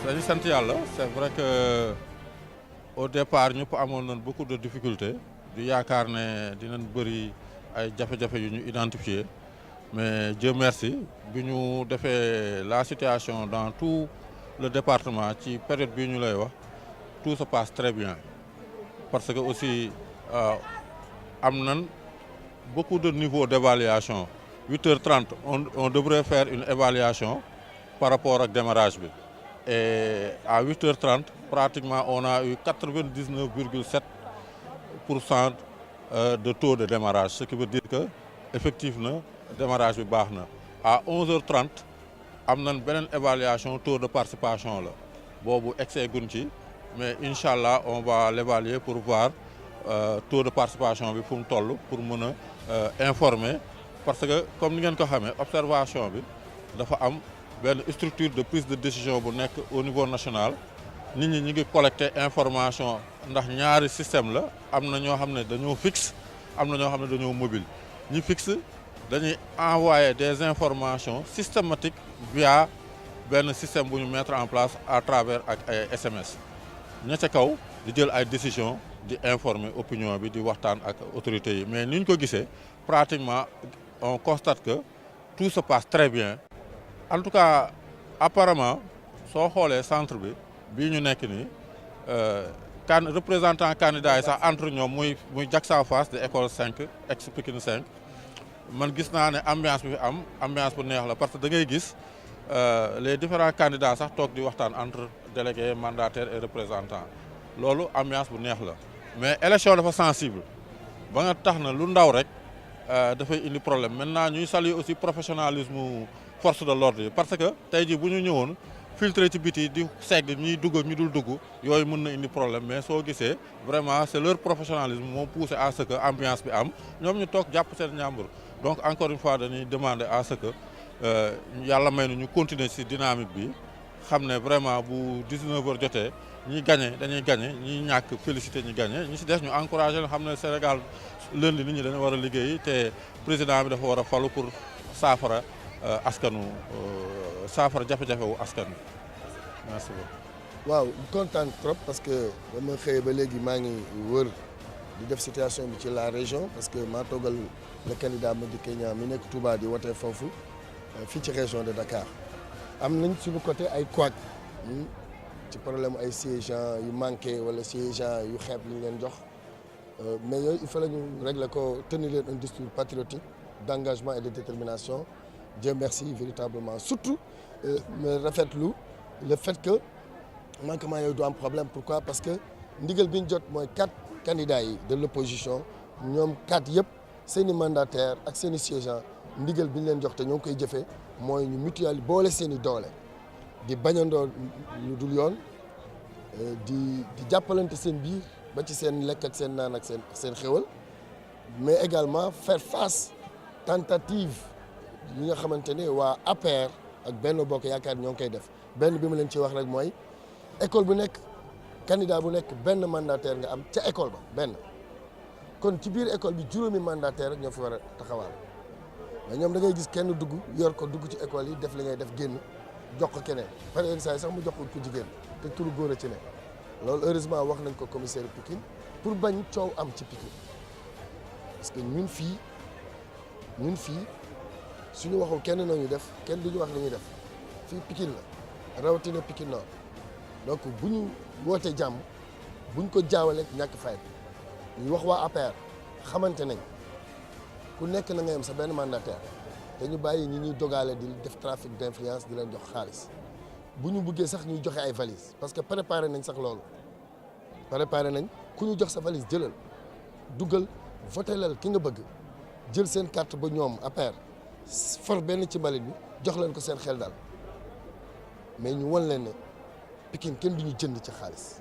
dañu sant yàlla c'est vrai que au départ ñëpp amoon nañ beaucoup de difficultés di yaakaar ne dinañ bëri ay jafe-jafe yu ñu identifier mais Dieu merci bi ñu defee la situation dans tout le département ci période bii ñu lay wax tout se passe très bien parce que aussi am nañ beaucoup de niveaux d'évaluation 8h30 on devrait faire une évaluation par rapport ak démarrage bi et à 8h30 pratiquement on a eu 99,7% de taux de démarrage ce qui veut dire que effectivement démarrage bi baax na à 11h30 am nañ beneen évaluation taux de participation la boobu excès gun ci mais incha allah on va l'évaluer pour voir taux de participation bi fu mu toll pour mën a informer parce que comme ni ngeen ko xamee observation bi dafa am benn structure de prise de décision bu nekk au niveau national nit ñi ñu ngi collecter information ndax ñaari système la am na ñoo xam ne dañoo fixe am na ñoo xam ne dañoo mobile ñi fixe dañuy envoyer des informations systématiques via benn système bu ñu mettre en place à travers ak ay SMS ña ca kaw di jël ay décisions di informer opinion bi di waxtaan ak autorités yi mais ni ñu ko gisee pratiquement on constate que tout se passe très bien en tout cas apparemment soo xoolee centre bi bii ñu nekk nii représentant candidat yi sax entre ñoom muy Jackson Fass de école 5 ex Pikine 5 man gis naa ne ambiance bi fi am ambiance bu neex la parce que da ngay gis les différents candidats sax toog di waxtaan entre délégués mandataires et représentants loolu ambiance bu neex la mais élection dafa sensible ba nga tax na lu ndaw rek dafay indi problème maintenant ñuy saluer aussi professionnalisme force de l'ordre yi parce que tey jii bu ñu ñëwoon filtré ci biti di segg ñuy dugg ñu dul dugg yooyu mën na indi problème mais soo gisee vraiment c'est leur professionnalisme moo poussé à ce que ambiance bi am ñoom ñu toog jàpp seen ñàmbur donc encore une fois dañuy demander à ce que yàlla may na ñu continuer ci dynamique bi xam ne vraiment bu 19h jotee ñi gagné dañuy gagné ñi ñàkk félicité ñi gagné ñi ci des ñu encouragé xam ne Sénégal lundi nit ñi dañu war a liggéey te président bi dafa war a falu pour saafara askanu saafara jafe-jafe wu askan wi merci beaucoup. waaw kontaan trop parce que dama xëy ba léegi maa ngi wër di def situation bi ci la région parce que maa toogal le candidat Madické Niang mi nekk Touba di wote foofu fii ci région de Dakar am nañ suñu côté ay couac ci problème ay siégeants yu manqué wala siégeants yu xeeb li ñu leen jox mais yooyu il faut la ñu régler ko tenir leen un discours patriotique d'engagement et de détermination. Dieu merci véritablement surtout me rafetlu le fait que manquement yooyu du am problème pourquoi parce que ndigal bi ñu jot mooy 4 candidats yi de l'opposition ñoom 4 yëpp seen i mandataires ak seen i siégeants ndigal bi ñu leen jox te ñoo ngi koy jëfee mooy ñu mutuelle boole seen i doole di bañandoo lu dul yoon di jàppalante seen biir ba ci seen lekk ak seen naan ak seen xéwal mais également faire face tentative li nga xamante ne waa APR ak Benno Bokk Yaakaar ñoo ngi koy def benn bi ma leen ci wax rek mooy école bu nekk candidat bu nekk benn mandataire nga am ca école ba benn kon ci biir école bi juróomi mandataire rek ñoo fi war a taxawaal mais ñoom da ngay gis kenn dugg yor ko dugg ci école yi def li ngay def génn jox ko keneen par exemple saa yi sax mu jox ko ku jigéen te turu góor a ci ne loolu heureusement wax nañ ko commissaire Pikine pour bañ coow am ci Pikine parce que ñun fii suñu waxul kenn nañu def kenn duñu wax li ñuy def fii Pikine la rawatina Pikine Nord donc bu ñu wootee jàmm buñ ko jaawaleeg ñàkk fayda ñu wax waa APR xamante nañ ku nekk na nga yem sa benn mandataire te ñu bàyyi ñi ñuy dogaale di def trafic d'influence di leen jox xaalis bu ñu buggee sax ñuy joxe ay valises parce que préparé nañ sax loolu préparé nañ ku ñu jox sa valise jëlal dugal votelal ki nga bëgg jël seen carte ba ñoom APR for benn ci mbalit bi jox leen ko seen xel daal mais ñu won leen ne Pikine kenn du ñu jënd ci xaalis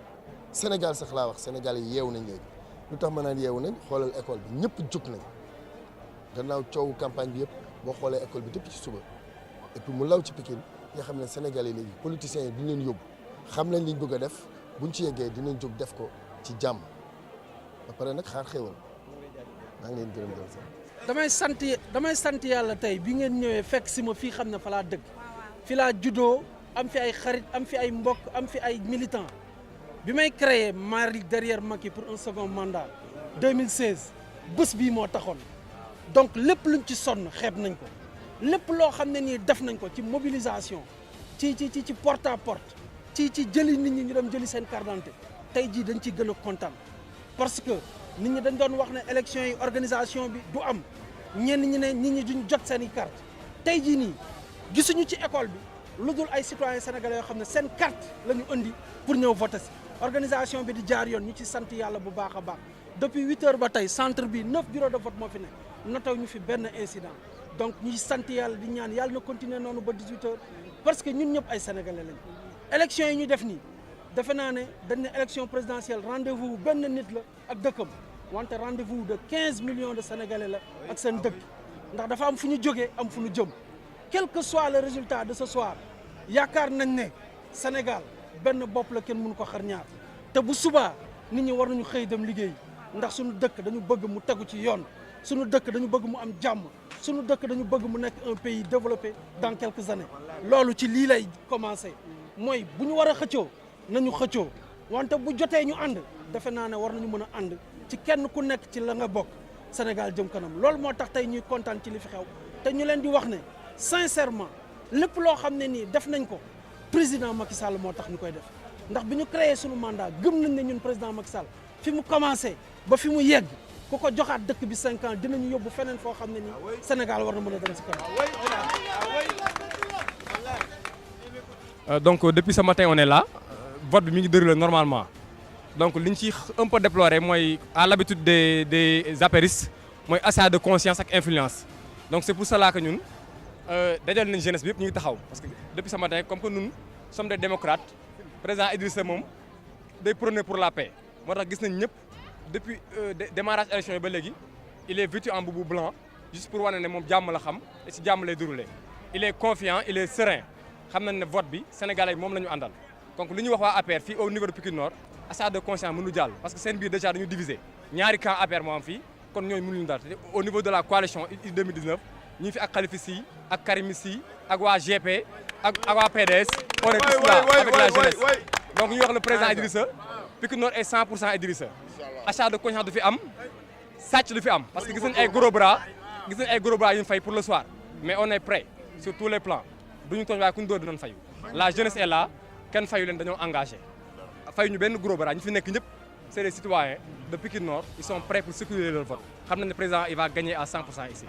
Sénégal sax laa wax Sénégal yi yeewu nañ léegi lu tax ma naan yeewu nañ xoolal école bi ñëpp jóg nañ gannaaw coowu campagne bi yëpp boo xoolee école bi depuis ci suba et puis mu law ci Pikine nga xam ne Sénégal yi léegi politiciens yi duñ leen yóbbu xam nañ liñ bëgg a def buñ ci yeggee dinañ jóg def ko ci jàmm ba pare nag xaar xéewal maa ngi leen gërëm di sax. damay sant yàlla tey bi ngeen ñëwee fekk si ma fii xam ne fa laa dëgg fi laa juddoo am fi ay xarit am fi ay mbokk am fi ay militants bi may créer Mali derrière Macky pour un second mandat 2016 bés bii moo taxoon donc lépp luñ ci sonn xeeb nañ ko lépp loo xam ne nii def nañ ko ci mobilisation ci porte à porte ci jëli nit ñi ñu dem jëli seen carte d'identité tey jii dañ ciy gën a kontaan parce que nit ñi dañ doon wax ne élection yi organisation bi du am ñenn ñi ne nit ñi duñ jot seen i carte tey jii nii gisuñu ci école bi lu dul ay citoyens sénégalais yoo xam ne seen carte la ñu indi pour ñëw voter si organisation bi di jaar yoon ñu ci sant yàlla bu baax a baax depuis 8 heures ba tey centre bi 9 bureaux de vote moo fi ne notaw ñu fi benn incident donc ñuy sant yàlla di ñaan yàlla na continuer noonu ba 18 heures parce que ñun ñëpp ay sénégalais lañ élection yi ñu def nii defe naa ne dañ ne élection présidentielle rendez-vous benn nit la ak dëkkam wante rendez-vous de 15 millions de sénégalais la ak seen dëkk ndax dafa am fu ñu jógee am fu ñu jëm quel que soit le résultat de ce soir yaakaar nañ ne Sénégal benn bopp la kenn mënu ko xar ñaar te bu subaa nit ñi war nañu xëy dem liggéey ndax suñu dëkk dañu bëgg mu tegu ci yoon suñu dëkk dañu bëgg mu am jàmm suñu dëkk dañu bëgg mu nekk un pays développé dans quelques années loolu ci lii lay commencé mooy bu ñu war a xëccoo nañu xëccoo wante bu jotee ñu ànd defe naa ne war nañu mën a ànd ci kenn ku nekk ci la nga bokk Sénégal jëm kanam loolu moo tax tey ñuy kontaan ci li fi xew te ñu leen di wax ne sincèrement lépp loo xam ne nii def nañ ko président Macky Sall moo tax ñu koy def ndax bi ñu créé sunu mandat gëm nañ ne ñun président Macky Sall fi mu commencé ba fi mu yegg ku ko joxaat dëkk bi 5 ans dinañu yóbbu feneen foo xam ne nii Sénégal war na mën a dem si kanam. Donc depuis ce matin on est là vote bi mi ngi déroulé normalement donc li ñu ci un peu déploré mooy à l'habitude des apéristes mooy achat de conscience ak influence donc c'est pour cela que ñun dajal nañ jeunesse bi yëpp ñu ngi taxaw parce que depuis ce matin comme que ñun sommes des démocrates président Idrissa moom day prôner pour la paix moo tax gis nañ ñëpp depuis démarrage élection yi ba léegi il est vêtu en boubou blanc juste pour wane ne moom jàmm la xam et ci jàmm lay déroulé il est confiant il est serein xam nañ ne vote bi Sénégalais moom la ñu àndal donc li ñuy wax waa APR fii au niveau de Pikine Nord achat de conscience mënu jàll parce que seen biir déjà dañu diviser ñaari camp APR moo am fii kon ñooñu mënuñu daal au niveau de la coalition 2019 ñu ngi fi ak Khalifa Sy ak Karim Sy ak waa GP ak waa PDS on est tous là avec la jeunesse donc ñu wax le président Idrissa Pikine Nord est 100% Idrissa achat de conscience du fi am sàcc du fi am parce que gis nañ ay gros bras yu ñu fay pour le soir mais on est prêt sur tous les plans duñu tooñ waaye ku ñu door dinañ fayu la jeunesse est là kenn fayu leen dañoo engagé fayu ñu benn gros bras ñu fi nekk ñëpp c'est des citoyens de Pikine Nord ils sont prêts pour sécuriser leur vote xam nañ ne président il va gagner à 100% ici.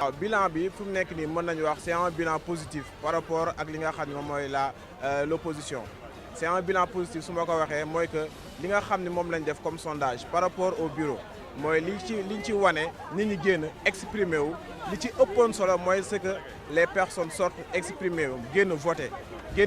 waaw bilan bi fu mu nekk nii mën nañu wax c'est un bilan positif par rapport ak li nga xam ne moom mooy l'opposition c'est un bilan positif su ma ko waxee mooy que li nga xam ne moom lañ def comme sondage par rapport au bureau mooy liñ ci wane nit ñi génn exprimer wu li ci ëppoon solo mooy c'est que les personnes sortent exprimer wu génn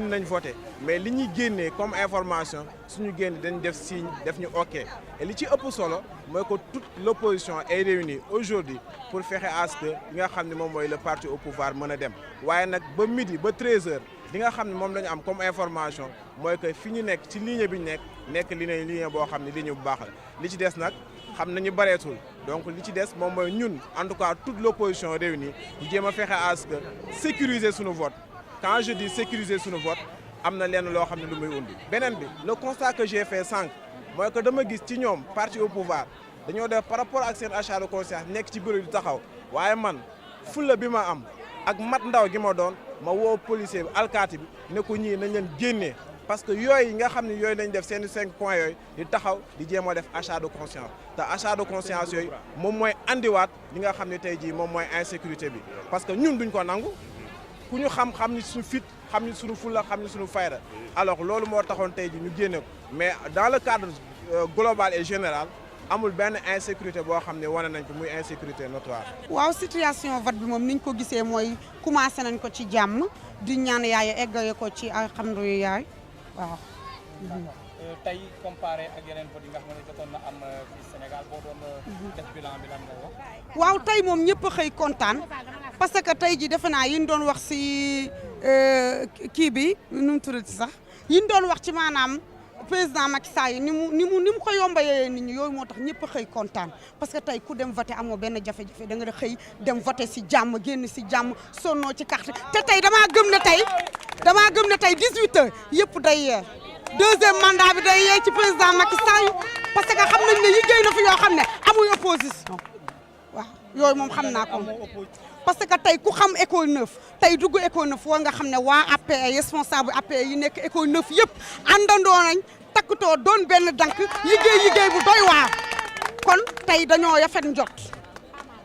nañ voter mais li ñuy génnee comme information suñu génn dañ def signe def ñu OK et li ci ëpp solo mooy que toute l'opposition est réunie aujourd'hui pour fexe à ce que li nga xam ne moom mooy le parti au pouvoir mën a dem waaye nag ba midi ba 13h li nga xam ne moom la ñu am comme information mooy que fi ñu nekk ci ligne bi ñu nekk ligne boo xam ne ligne bu baax la li ci des nag xam nañu bareetul donc li ci des moom mooy ñun en tout cas toute l'opposition réunie ñu jéem a fexe à ce que sécuriser suñu vote quand je dis sécuriser suñu vote am na lenn loo xam ne lu muy undi beneen bi le constat que j'ai fait sànq mooy que dama gis ci ñoom parti au pouvoir dañoo def par rapport ak seen achat de conscience nekk ci bureau di taxaw waaye man fulla bi ma am ak mat ndaw gi ma doon ma woo policier bi alkaati bi ne ko ñii nañ leen génnee parce que yooyu nga xam ne yooyu lañ def seen 5 points yooyu di taxaw di jéem a def achat de conscience te achat de conscience yooyu moom mooy andiwaat li nga xam ne tey jii moom mooy insécurité bi parce que ñun duñ ko nangu ku ñu xam ni suñu fit xam ni suñu fulla xam ni suñu fayda alors loolu moo taxoon tey jii ñu génne ko mais dans le cadre global et général amul benn insécurité boo xam ne wane nañ ko muy insécurité notoire. waaw situation vote bi moom niñ ko gisee mooy commencé nañ ko ci jàmm di ñaan yaay eggale ko ci alhamdulilah waaw. tey comparé ak yeneen vote yi nga xam ne jotoon na am fii Sénégal boo doon def bilan bi lan nga wax. waaw tey moom ñëpp a xëy kontaan parce que tey ji defe naa yi ñu doon wax si kii bi nu mu tuddati sax yi ñu doon wax ci maanaam. président Macky Sall yi ni mu ko yombalee nit ñi yooyu moo tax ñëpp a xëy kontaan parce que tey ku dem voter amoo benn jafe-jafe da nga xëy dem voter si jàmm génn si jàmm sonnoo ci carte te tey damaa gëm ne tey damaa gëm ne tey 18h yëpp day yee deuxième mandat bi day yee ci président Macky Sall parce que xam nañ ne liggéey na fi yoo xam ne amuy opposition waaw yooyu moom xam naa ko parce que tey ku xam école 9 tey dugg école 9 war nga xam ne waa APR responsable APR yi nekk école 9 yëpp àndandoo nañ takkutoo doon benn dank liggéey bu doy waar kon tey dañoo yafet njot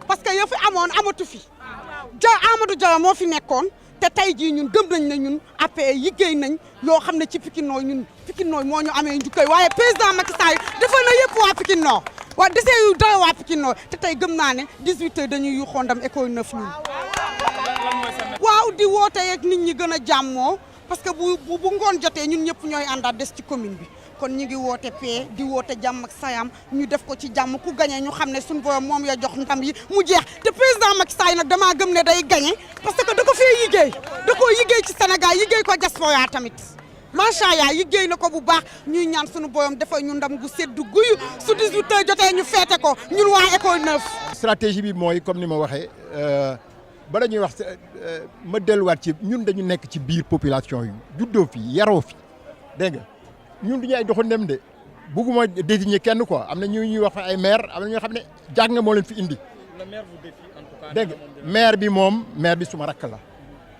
parce que ya fi amoon amatu fi Amadou Diallo moo fi nekkoon te tey jii ñun gëm nañ ne ñun APR liggéey nañ yoo xam ne ci Pikine Nord ñun Pikine Nord moo ñu amee njukkay waaye président Macky Sall defal na yëpp waa Pikine Nord waaw desee yu doy waa Pikine Nord te tey gëm naa ne 18h dañuy yu xondam école 9 ñun waaw di woote ak nit ñi gën a jàmmoo parce que bu ngoon jotee ñun ñëpp ñooy àndaat des ci commune bi kon ñu ngi woote paix di woote jàmm ak sayam ñu def ko ci jàmm ku gagné ñu xam ne suñu borom moom ya jox ndam yi mu jeex te président Macky Sall nag damaa gëm ne day gagné parce que da ko fee liggéey da koo liggéey ci Sénégal liggéey ko diaspora tamit macha allah liggéey na ko bu baax ñuy ñaan suñu borom defal ñu ndam gu sedd guyu su 18h jotee ñu feete ko ñun waa école 9. stratégie bi mooy comme ni ma waxee bala ñuy wax ma delluwaat ci ñun dañu nekk ci biir population yi juddoo fi yaroo fi dégg nga ñun du ñu ay doxandem de bugguma désigner kenn quoi am na ñuy wax ay maire am na ñoo xam ne jàng moo leen fi indi. Le maire vous défie en tout cas. dégg nga maire bi suma rakk la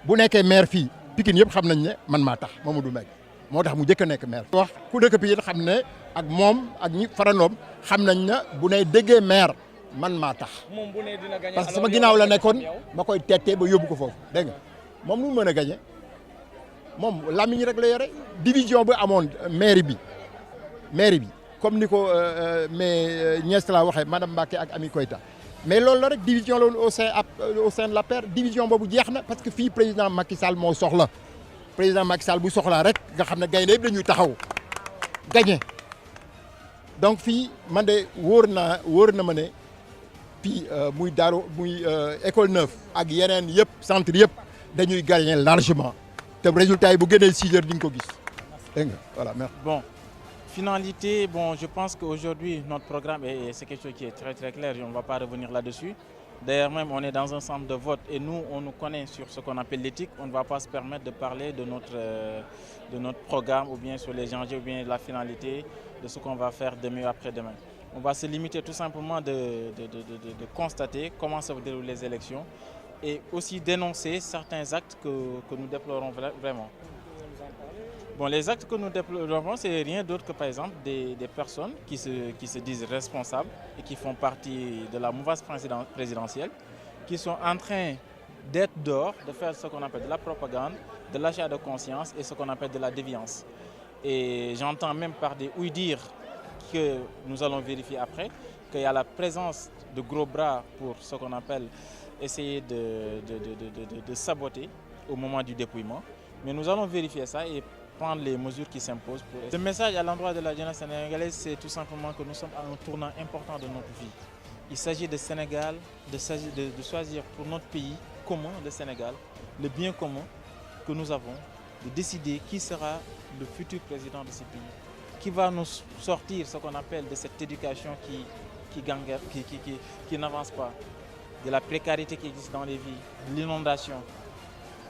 bu nekkee maire fii Pikine yëpp xam nañ ne man maa tax Mamadou Mbengue moo tax mu njëkk a nekk maire. wax ku dëkk Pikine xam ne ak moom ak ñi farandoom xam nañ ne bu ne déggee maire man maa tax. moom bu ne dina gagné parce que sama ginnaaw la nekkoon ma koy tettee ba yóbbu ko foofu dégg nga moom nu mu mën a gagné moom lamiñ rek la yore division bu amoon mairie bi comme ni ko mais Niass la waxee madame Mbacké ak Ami Koïta mais loolu la rek division la woon au sein de l'APR division boobu jeex na parce que fii président Macky Sall moo soxla président Macky Sall bu soxlaa rek nga xam ne gaynde yëpp dañuy taxaw gagné donc fii man de wóor na ma ne fii muy Darou muy école 9 ak yeneen yëpp centre yëpp dañuy gagné largement te résultat yi bu génnee 6 heures di nga ko gis dégg nga voilà merci. Bon, finalité, je pense qu'aujourd'hui notre programme c'est quelque chose qui est très très clair, on ne va pas revenir là-dessus. D'ailleurs même on est dans un centre de vote et nous on nous connaît sur ce qu'on appelle l'éthique, on ne va pas se permettre de parler de notre programme ou bien sur les enjeux ou bien la finalité de ce qu'on va faire demain ou après-demain. On va se limiter tout simplement de constater comment se déroulent les élections et aussi dénoncer certains actes que nous déplorons vraiment. Bon, les actes que nous déplorons, c'est rien d'autre que par exemple des personnes qui se disent responsables et qui font partie de la mouvance présidentielle, qui sont en train d'être dehors, de faire ce qu'on appelle de la propagande, de l'achat de conscience et ce qu'on appelle de la déviance. Et j'entends même par des ouï-dire que nous allons vérifier après, qu'il y a la présence de gros bras pour ce qu'on appelle essayer de saboter au moment du dépouillement. Mais nous allons vérifier ça et prendre les mesures qui s'imposent. Le message à l'endroit de la jeunesse sénégalaise, c'est tout simplement que nous sommes à un tournant important de notre vie. Il s'agit de Sénégal, de choisir pour notre pays commun, le Sénégal, le bien commun que nous avons, de décider qui sera le futur président de ce pays, qui va nous sortir ce qu'on appelle de cette éducation qui n'avance pas, de la précarité qui existe dans les vies, de l'inondation.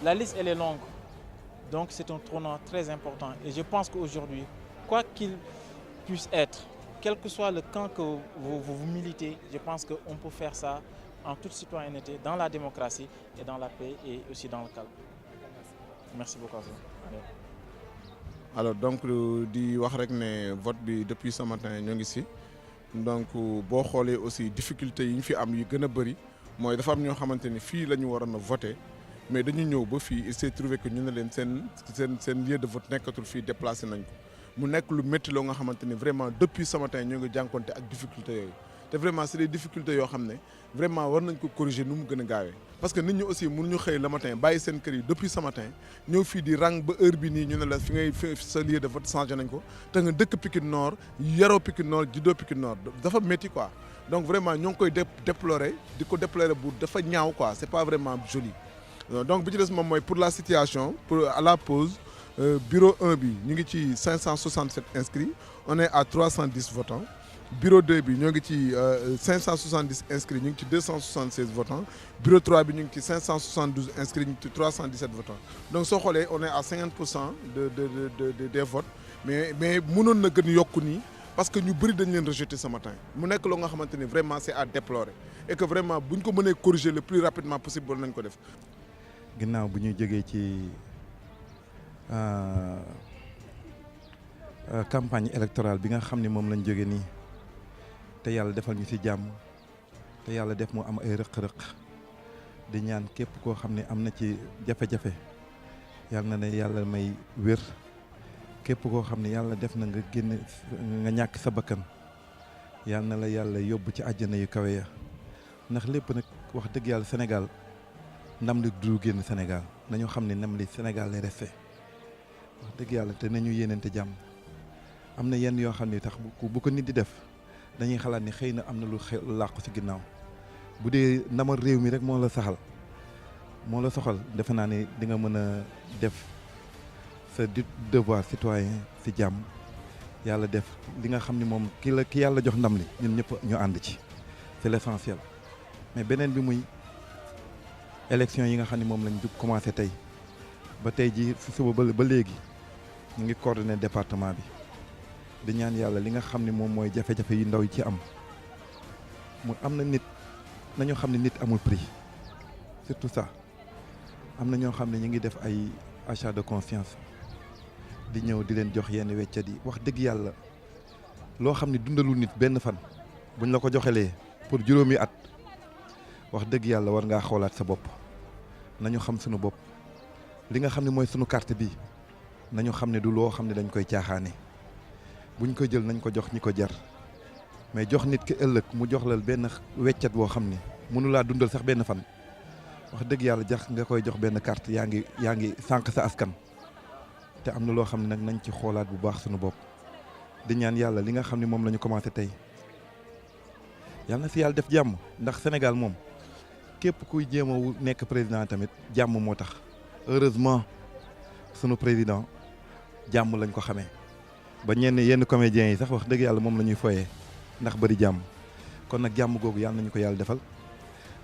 La liste, elle est longue. Donc c'est un tournant très important. Et je pense qu'aujourd'hui, quoi qu'il puisse être, quel que soit le camp que vous militez, je pense qu'on peut faire ça en toute citoyenneté, dans la démocratie et dans la paix et aussi dans le calme. Merci beaucoup à vous. Alors donc di wax rek ne vote bi depuis ce matin ñoo ngi ci donc boo xoolee aussi difficulté yi ñu fi am yu gën a bëri mooy dafa am ñoo xamante ni fii la ñu waroon a voter mais dañu ñëw ba fii il s'est trouvé que ñu ne leen seen lieu de vote nekkatul fii déplacé nañ ko mu nekk lu métti loo nga xamante ni vraiment depuis ce matin ñoo ngi jànkonte ak difficulté yooyu te vraiment c'est des difficultés yoo xam ne vraiment war nañ ko corriger nu mu gën a gaawee parce que nit ñi aussi mënuñu xëy le matin bàyyi seen kër yi depuis ce matin ñëw fii di rang ba heure bi nii ñu ne la fi ngay sa lieu de vote changé nañ ko te nga dëkk Pikine Nord yaroo Pikine Nord juddoo Pikine Nord dafa métti quoi donc vraiment ñoo ngi koy déplorer di ko déplorer bu dafa ñaaw quoi c'est pas vraiment joli donc bi ci des moom mooy pour la situation pour à la pause bureau 1 bi ñu ngi ci 567 inscrits on est à 310 votants bureau 2 bi ñoo ngi ci 570 inscrits ñu ngi ci 276 votants bureau 3 bi ñu ngi ci 572 inscrits ñu ngi ci 317 votants donc soo xoolee on est à 50% des votes mais mënoon na gën yokku nii parce que ñu bëri dañ leen rejeté ce matin mu nekk loo nga xamante ni vraiment c'est à déplorer et que vraiment bu ñu ko mënee corriger le plus rapidement possible ba nañ ko def. ginnaaw bu ñuy jógee ci campagne électorale bi nga xam ne moom lañ jógee nii te yàlla defal ñu ci jàmm te yàlla def mu am ay rëq-rëq di ñaan képp koo xam ne am na ci jafe-jafe yàlla na yàlla may wér képp koo xam ne yàlla def na nga génn nga ñàkk sa bakkan yàlla na la yàlla yóbbu ci àjjana yu kawe ya ndax lépp nag wax dëgg yàlla Sénégal ndam li du génn Sénégal nañu xam ne ndam li Sénégal lay resté wax dëgg yàlla te nañu yéenante jàmm am na yenn yoo xam ne tax bu ko nit di def dañuy xalaat ni xëy na am na lu làqu ci ginnaaw bu dee ndamal réew mi rek moo la soxal defe naa ne di nga mën a def sa devoir citoyen ci jàmm yàlla def li nga xam ne moom ki yàlla jox ndam li ñun ñëpp ñu ànd ci c'est l'essentiel mais beneen bi muy élection yi nga xam ne moom lañ commencé tey ba tey ji si suba ba léegi ñu ngi coordonné département bi di ñaan yàlla li nga xam ne moom mooy jafe-jafe yu ndaw yi ci am mu am na nit nañu xam ne nit amul prix surtout ça am na ñoo xam ne ñu ngi def ay achat de conscience di ñëw di leen jox yenn weccat yi wax dëgg yàlla loo xam ne dundalul nit benn fan buñ la ko joxelee pour juróomi at wax dëgg yàlla war ngaa xoolaat sa bopp nañu xam suñu bopp li nga xam ne mooy suñu carte bi nañu xam ne du loo xam ne dañ koy caaxaane buñ ko jël nañ ko jox ñi ko jar mais jox nit ki ëllëg mu jox la benn weccat boo xam ne mënu laa dundal sax benn fan wax dëgg yàlla jax nga koy jox benn carte yaa ngi sànq sa askan te am na loo xam ne nag nañ ci xoolaat bu baax suñu bopp di ñaan yàlla li nga xam ne moom la ñu commencé tey yàlla na si yàlla def jàmm ndax Sénégal moom képp kuy jéem a nekk président tamit jàmm moo tax heureusement sunu président jàmm lañ ko xamee ba yenn comédiens yi sax wax dëgg yàlla moom la ñuy foyee ndax bëri jàmm kon nag jàmm googu yàlla nañu ko yàlla defal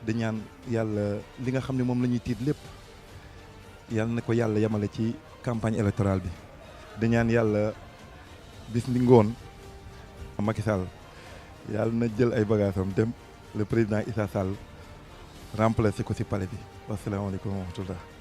di ñaan yàlla li nga xam ne moom la ñuy tiit lépp yàlla na ko yàlla yemale ci campagne électorale bi di ñaan yàlla bis ni ngoon Macky Sall yàlla na jël ay bagaasam dem le président Issa Sall remplacer ko ci palais bi wasalaamaaleykum wa rahmatullah